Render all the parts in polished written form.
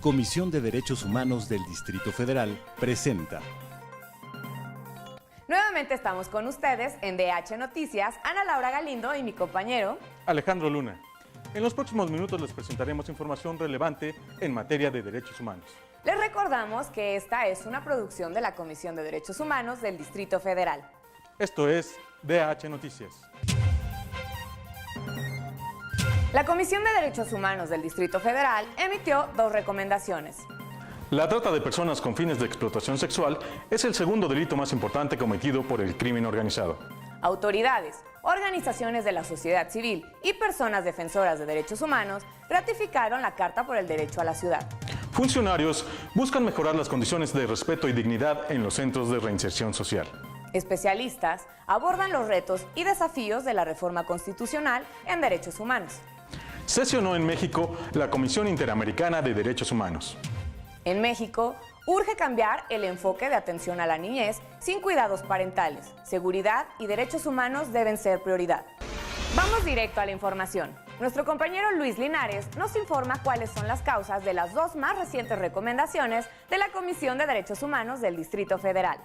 Comisión de Derechos Humanos del Distrito Federal presenta. Nuevamente estamos con ustedes en DH Noticias, Ana Laura Galindo y mi compañero Alejandro Luna. En los próximos minutos les presentaremos información relevante en materia de derechos humanos. Les recordamos que esta es una producción de la Comisión de Derechos Humanos del Distrito Federal. Esto es DH Noticias. La Comisión de Derechos Humanos del Distrito Federal emitió 2 recomendaciones. La trata de personas con fines de explotación sexual es el segundo delito más importante cometido por el crimen organizado. Autoridades, organizaciones de la sociedad civil y personas defensoras de derechos humanos ratificaron la Carta por el Derecho a la Ciudad. Funcionarios buscan mejorar las condiciones de respeto y dignidad en los centros de reinserción social. Especialistas abordan los retos y desafíos de la reforma constitucional en derechos humanos. Sesionó en México la Comisión Interamericana de Derechos Humanos. En México, urge cambiar el enfoque de atención a la niñez sin cuidados parentales. Seguridad y derechos humanos deben ser prioridad. Vamos directo a la información. Nuestro compañero Luis Linares nos informa cuáles son las causas de las 2 más recientes recomendaciones de la Comisión de Derechos Humanos del Distrito Federal.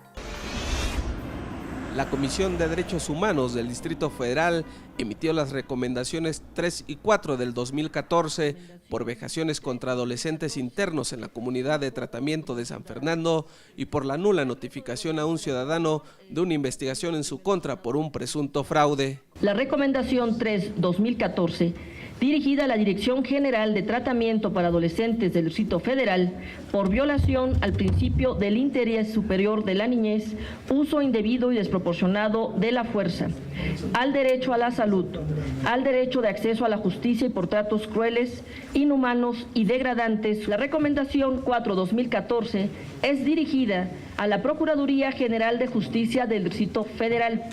La Comisión de Derechos Humanos del Distrito Federal emitió las recomendaciones 3 y 4 del 2014 por vejaciones contra adolescentes internos en la comunidad de tratamiento de San Fernando y por la nula notificación a un ciudadano de una investigación en su contra por un presunto fraude. La recomendación 3/2014 dirigida a la Dirección General de Tratamiento para Adolescentes del Distrito Federal por violación al principio del interés superior de la niñez, uso indebido y desproporcionado de la fuerza, al derecho a la salud, al derecho de acceso a la justicia y por tratos crueles, inhumanos y degradantes. La recomendación 4/2014 es dirigida a la Procuraduría General de Justicia del Distrito Federal,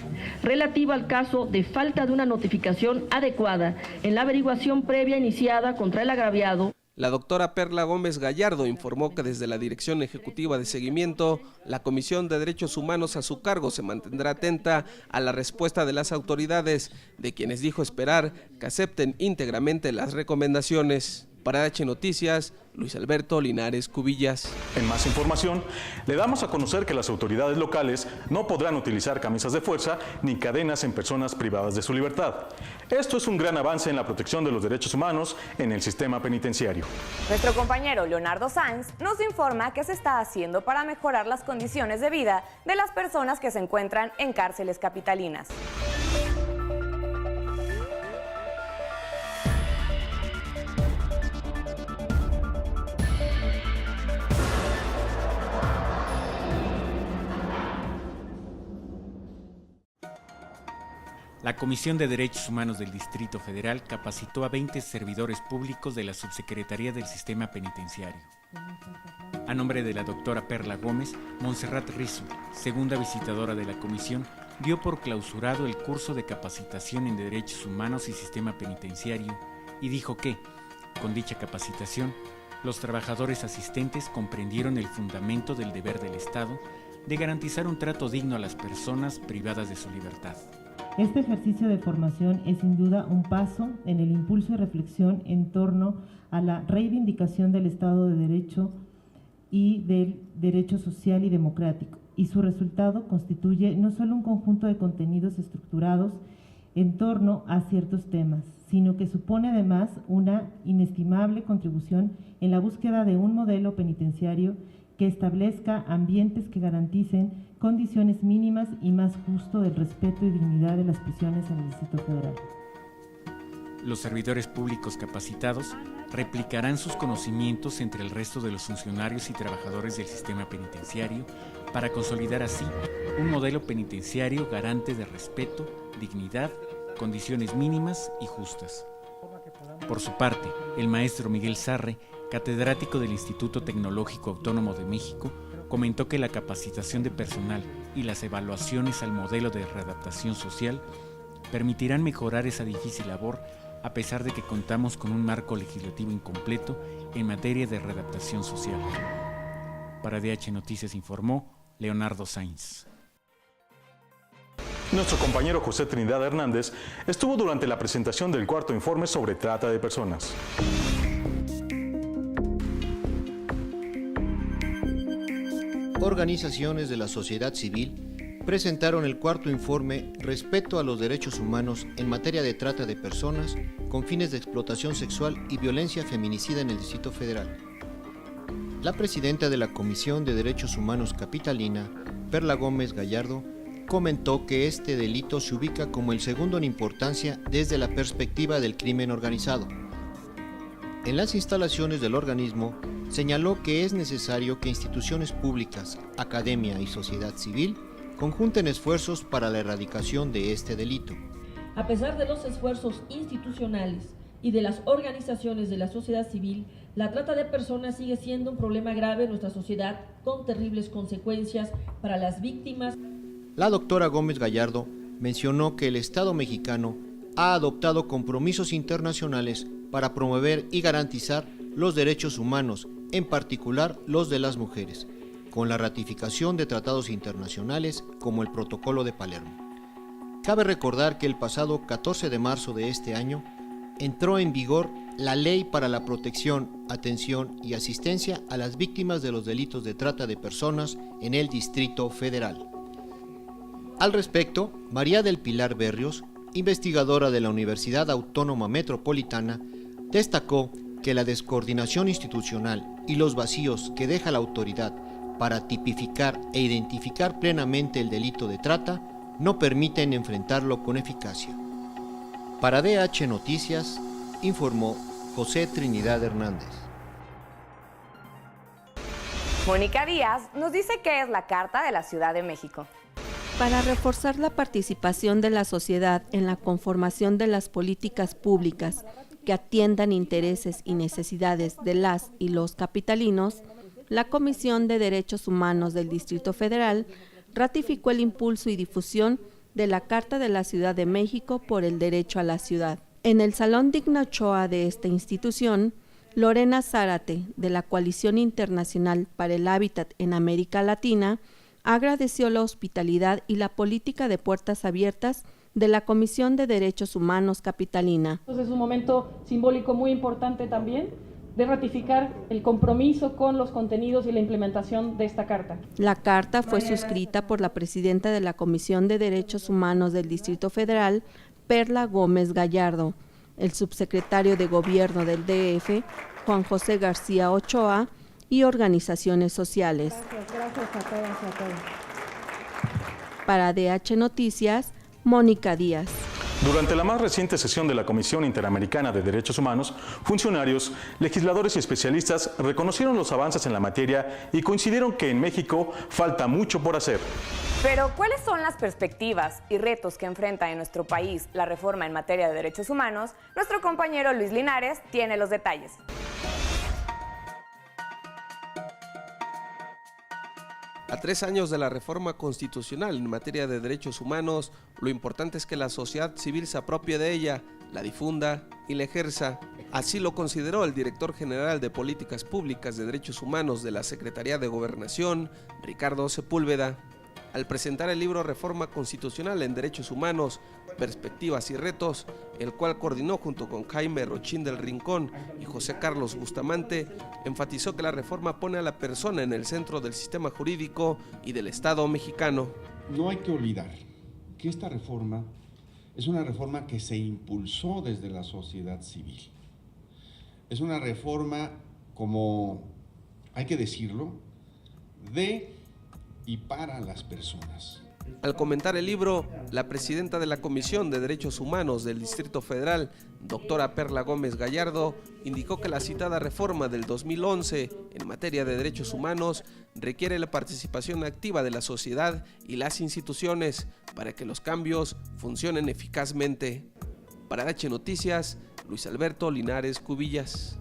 relativa al caso de falta de una notificación adecuada en la averiguación previa iniciada contra el agraviado. La doctora Perla Gómez Gallardo informó que desde la Dirección Ejecutiva de Seguimiento, la Comisión de Derechos Humanos a su cargo se mantendrá atenta a la respuesta de las autoridades, de quienes dijo esperar que acepten íntegramente las recomendaciones. Para DH Noticias, Luis Alberto Linares Cubillas. En más información, le damos a conocer que las autoridades locales no podrán utilizar camisas de fuerza ni cadenas en personas privadas de su libertad. Esto es un gran avance en la protección de los derechos humanos en el sistema penitenciario. Nuestro compañero Leonardo Sainz nos informa qué se está haciendo para mejorar las condiciones de vida de las personas que se encuentran en cárceles capitalinas. La Comisión de Derechos Humanos del Distrito Federal capacitó a 20 servidores públicos de la Subsecretaría del Sistema Penitenciario. A nombre de la doctora Perla Gómez, Montserrat Rizo, segunda visitadora de la comisión, dio por clausurado el curso de capacitación en Derechos Humanos y Sistema Penitenciario y dijo que, con dicha capacitación, los trabajadores asistentes comprendieron el fundamento del deber del Estado de garantizar un trato digno a las personas privadas de su libertad. Este ejercicio de formación es sin duda un paso en el impulso y reflexión en torno a la reivindicación del Estado de Derecho y del derecho social y democrático, y su resultado constituye no solo un conjunto de contenidos estructurados en torno a ciertos temas, sino que supone además una inestimable contribución en la búsqueda de un modelo penitenciario que establezca ambientes que garanticen condiciones mínimas y más justo del respeto y dignidad de las prisiones en el Distrito Federal. Los servidores públicos capacitados replicarán sus conocimientos entre el resto de los funcionarios y trabajadores del sistema penitenciario para consolidar así un modelo penitenciario garante de respeto, dignidad, condiciones mínimas y justas. Por su parte, el maestro Miguel Sarre, catedrático del Instituto Tecnológico Autónomo de México, comentó que la capacitación de personal y las evaluaciones al modelo de readaptación social permitirán mejorar esa difícil labor a pesar de que contamos con un marco legislativo incompleto en materia de readaptación social. Para DH Noticias informó Leonardo Sainz. Nuestro compañero José Trinidad Hernández estuvo durante la presentación del cuarto informe sobre trata de personas. organizaciones de la sociedad civil presentaron el cuarto informe Respeto a los derechos humanos en materia de trata de personas con fines de explotación sexual y violencia feminicida en el Distrito Federal. La presidenta de la Comisión de Derechos Humanos capitalina, Perla Gómez Gallardo, comentó que este delito se ubica como el segundo en importancia desde la perspectiva del crimen organizado. En las instalaciones del organismo, señaló que es necesario que instituciones públicas, academia y sociedad civil conjunten esfuerzos para la erradicación de este delito. A pesar de los esfuerzos institucionales y de las organizaciones de la sociedad civil, la trata de personas sigue siendo un problema grave en nuestra sociedad con terribles consecuencias para las víctimas. La doctora Gómez Gallardo mencionó que el Estado mexicano ha adoptado compromisos internacionales para promover y garantizar los derechos humanos, en particular los de las mujeres, con la ratificación de tratados internacionales como el Protocolo de Palermo. Cabe recordar que el pasado 14 de marzo de este año entró en vigor la Ley para la Protección, Atención y Asistencia a las Víctimas de los Delitos de Trata de Personas en el Distrito Federal. Al respecto, María del Pilar Berrios, investigadora de la Universidad Autónoma Metropolitana, destacó que la descoordinación institucional y los vacíos que deja la autoridad para tipificar e identificar plenamente el delito de trata no permiten enfrentarlo con eficacia. Para DH Noticias, informó José Trinidad Hernández. Mónica Díaz nos dice qué es la Carta de la Ciudad de México. Para reforzar la participación de la sociedad en la conformación de las políticas públicas que atiendan intereses y necesidades de las y los capitalinos, la Comisión de Derechos Humanos del Distrito Federal ratificó el impulso y difusión de la Carta de la Ciudad de México por el Derecho a la Ciudad. En el Salón Digna Ochoa de esta institución, Lorena Zárate, de la Coalición Internacional para el Hábitat en América Latina, agradeció la hospitalidad y la política de puertas abiertas de la Comisión de Derechos Humanos capitalina. Entonces es un momento simbólico muy importante también de ratificar el compromiso con los contenidos y la implementación de esta carta. La carta fue suscrita por la presidenta de la Comisión de Derechos Humanos del Distrito Federal, Perla Gómez Gallardo, el subsecretario de Gobierno del DF, Juan José García Ochoa, y organizaciones sociales. Gracias a todas y a todos. Para DH Noticias, Mónica Díaz. Durante la más reciente sesión de la Comisión Interamericana de Derechos Humanos, funcionarios, legisladores y especialistas reconocieron los avances en la materia y coincidieron que en México falta mucho por hacer. Pero, ¿cuáles son las perspectivas y retos que enfrenta en nuestro país la reforma en materia de derechos humanos? Nuestro compañero Luis Linares tiene los detalles. A 3 años de la reforma constitucional en materia de derechos humanos, lo importante es que la sociedad civil se apropie de ella, la difunda y la ejerza. Así lo consideró el director general de Políticas Públicas de Derechos Humanos de la Secretaría de Gobernación, Ricardo Sepúlveda. Al presentar el libro Reforma Constitucional en Derechos Humanos, Perspectivas y Retos, el cual coordinó junto con Jaime Rochín del Rincón y José Carlos Bustamante, enfatizó que la reforma pone a la persona en el centro del sistema jurídico y del Estado mexicano. No hay que olvidar que esta reforma es una reforma que se impulsó desde la sociedad civil. Es una reforma, como hay que decirlo, de y para las personas. Al comentar el libro, la presidenta de la Comisión de Derechos Humanos del Distrito Federal, doctora Perla Gómez Gallardo, indicó que la citada reforma del 2011 en materia de derechos humanos requiere la participación activa de la sociedad y las instituciones para que los cambios funcionen eficazmente. Para H Noticias, Luis Alberto Linares Cubillas.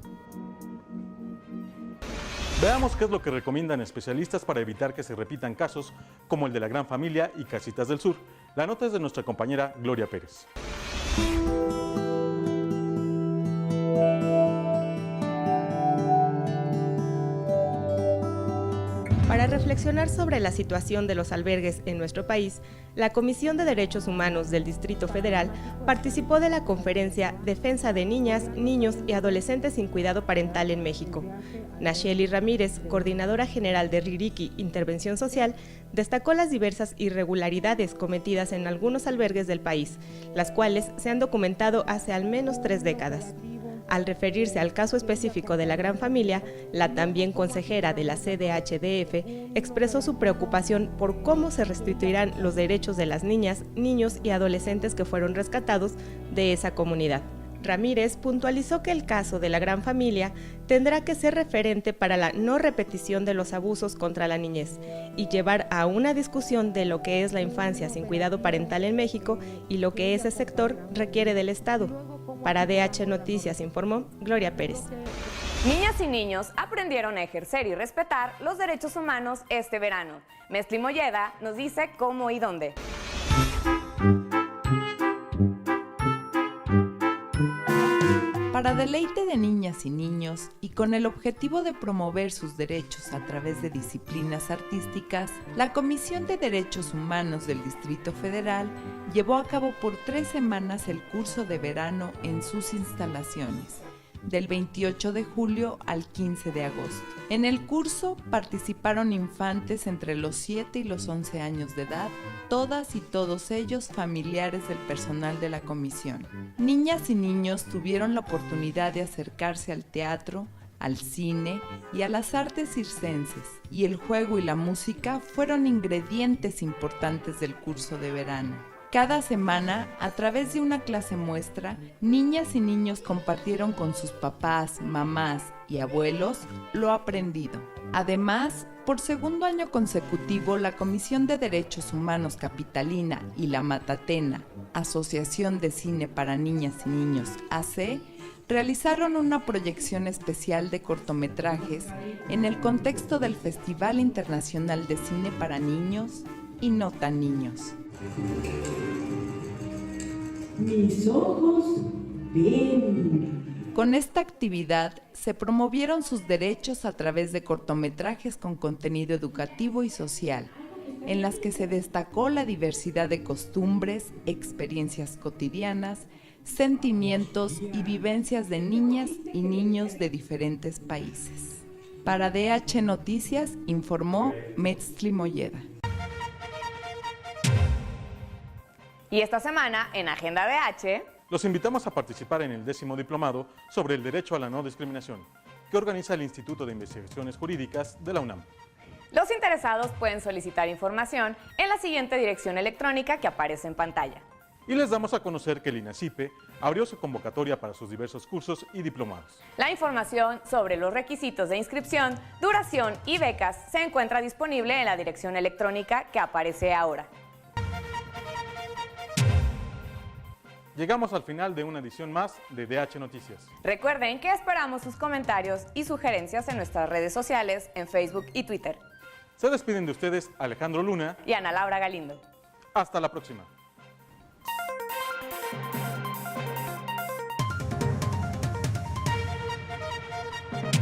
Veamos qué es lo que recomiendan especialistas para evitar que se repitan casos como el de la Gran Familia y Casitas del Sur. La nota es de nuestra compañera Gloria Pérez. Para reflexionar sobre la situación de los albergues en nuestro país, la Comisión de Derechos Humanos del Distrito Federal participó de la conferencia Defensa de Niñas, Niños y Adolescentes sin Cuidado Parental en México. Nacheli Ramírez, coordinadora general de RIRIKI Intervención Social, destacó las diversas irregularidades cometidas en algunos albergues del país, las cuales se han documentado hace al menos 3 décadas. Al referirse al caso específico de la Gran Familia, la también consejera de la CDHDF expresó su preocupación por cómo se restituirán los derechos de las niñas, niños y adolescentes que fueron rescatados de esa comunidad. Ramírez puntualizó que el caso de la Gran Familia tendrá que ser referente para la no repetición de los abusos contra la niñez y llevar a una discusión de lo que es la infancia sin cuidado parental en México y lo que ese sector requiere del Estado. Para DH Noticias informó Gloria Pérez. Niñas y niños aprendieron a ejercer y respetar los derechos humanos este verano. Mestli Molleda nos dice cómo y dónde. Para deleite de niñas y niños y con el objetivo de promover sus derechos a través de disciplinas artísticas, la Comisión de Derechos Humanos del Distrito Federal llevó a cabo por 3 semanas el curso de verano en sus instalaciones, del 28 de julio al 15 de agosto. En el curso participaron infantes entre los 7 y los 11 años de edad, todas y todos ellos familiares del personal de la comisión. Niñas y niños tuvieron la oportunidad de acercarse al teatro, al cine y a las artes circenses, y el juego y la música fueron ingredientes importantes del curso de verano. Cada semana, a través de una clase muestra, niñas y niños compartieron con sus papás, mamás y abuelos lo aprendido. Además, por segundo año consecutivo, la Comisión de Derechos Humanos Capitalina y la Matatena, Asociación de Cine para Niñas y Niños, AC, realizaron una proyección especial de cortometrajes en el contexto del Festival Internacional de Cine para Niños y No Tan Niños. Mis ojos ven. Con esta actividad se promovieron sus derechos a través de cortometrajes con contenido educativo y social, en las que se destacó la diversidad de costumbres, experiencias cotidianas, sentimientos y vivencias de niñas y niños de diferentes países. Para DH Noticias informó Mestli Molleda. Y esta semana, en Agenda DH, los invitamos a participar en el 10º diplomado sobre el derecho a la no discriminación, que organiza el Instituto de Investigaciones Jurídicas de la UNAM. Los interesados pueden solicitar información en la siguiente dirección electrónica que aparece en pantalla. Y les damos a conocer que el INACIPE abrió su convocatoria para sus diversos cursos y diplomados. La información sobre los requisitos de inscripción, duración y becas se encuentra disponible en la dirección electrónica que aparece ahora. Llegamos al final de una edición más de DH Noticias. Recuerden que esperamos sus comentarios y sugerencias en nuestras redes sociales, en Facebook y Twitter. Se despiden de ustedes Alejandro Luna y Ana Laura Galindo. Hasta la próxima.